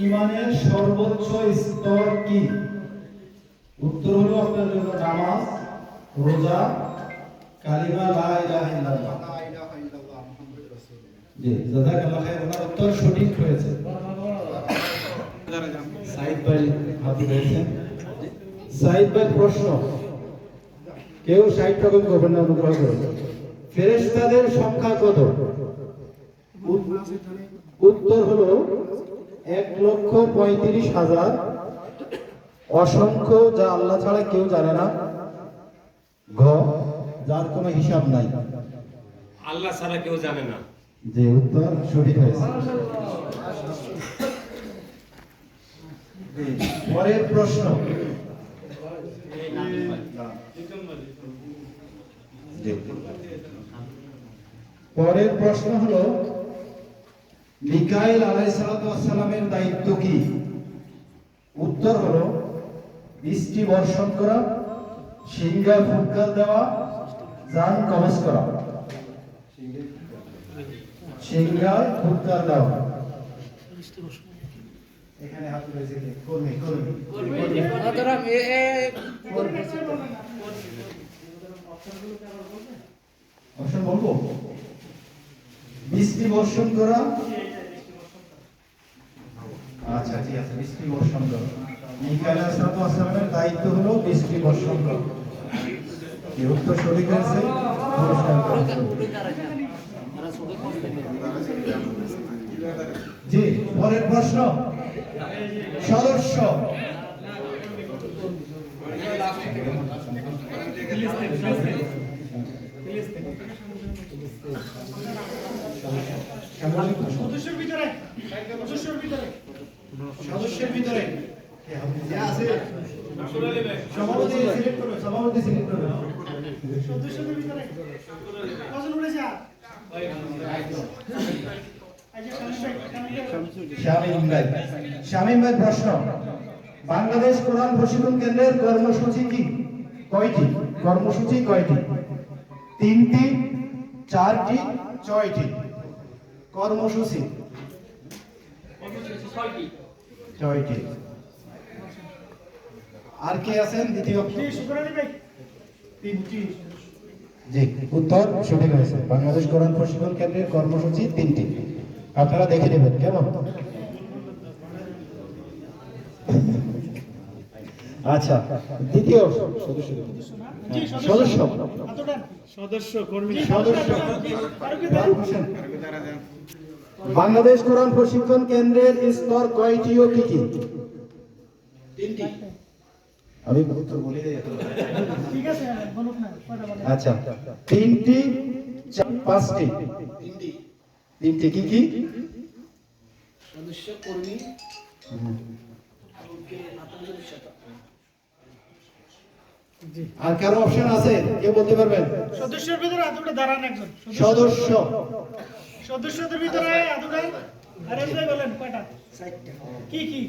ইমানের সর্বোচ্চ স্তর কি? উত্তর হলো আপনার জন্য নামাজ, রোজা, কালিমা লা ইলাহা ইল্লাল্লাহ। জি, জাযাকাল্লাহু খাইর। ওনার উত্তর সঠিক হয়েছে। সাইদ ভাই হাত দিয়েছেন। সাইদ ভাই প্রশ্ন, কেউ 60 রকম করবেন না, অনুগ্রহ করে। ফেরেশতাদের সংখ্যা কত? উত্তর হলো 1,35,000, অসংখ্য, যা আল্লাহ ছাড়া কেউ জানে না। ঘ, যার কোনো হিসাব নাই। আল্লাহ ছাড়া কেউ জানে না। যে উত্তর সঠিক হয়েছে। পরের প্রশ্ন, পরের প্রশ্ন হলো মিকাইল আলাইহিস সালামের দায়িত্ব কি? উত্তর হলো বৃষ্টি বর্ষণ করা, সিংহায় ফুৎকার দেওয়া, জান কবজ করা। সিংহায় ফুৎকার দেওয়া। এখানে হাত রয়েছে কি? কর্মী অপশন বলবো? বৃষ্টি বর্ষণ করা। আচ্ছা ঠিক আছে, বৃষ্টি বর্ষণ করা। মিকাইল আলাইহিস সালামের দায়িত্ব হলো বৃষ্টি বর্ষণ করা। এই উত্তর সঠিক হয়েছে। পুরস্কার করা। জি, পরের প্রশ্ন, সদস্য সদস্যের ভিতরে কে আছে? সভাপতি সিলেক্ট করো, সভাপতি সিলেক্ট করো। সদস্যদের ভিতরে কজন উঠেছে? শামীম ভাই প্রশ্ন, বাংলাদেশ কোরআন প্রশিক্ষণ কেন্দ্রের কর্মসূচি কি? কয়টি? কর্মসূচি কয়টি? 3টি, 4টি, 6টি? কর্মসূচি 6টি। আর কে আছেন দ্বিতীয়? 3টি। জি, উত্তর সঠিক হয়েছে। বাংলাদেশ কোরআন প্রশিক্ষণ কেন্দ্রের কর্মসূচি 3টি। আপনারা দেখে নেবেন কেমন। আচ্ছা, দ্বিতীয় সদস্য বাংলাদেশ কোরআন প্রশিক্ষণ কেন্দ্রের স্তর কয়টি ও কি কি? 3টি। আমি উত্তর বলে দিই। ঠিক আছে, বলুন না। আচ্ছা, 3টি, 5টি? 3টি কি কি? সদস্য, কর্মী, আর কারো অপশন আছে? কেউ বলতে পারবেন? সদস্যের ভিতরে এতটা দাঁড়ান একজন। সদস্য, সদস্যদের ভিতরে এতটা। আরে ভাই বলেন কয়টা? 4টা। কি কি?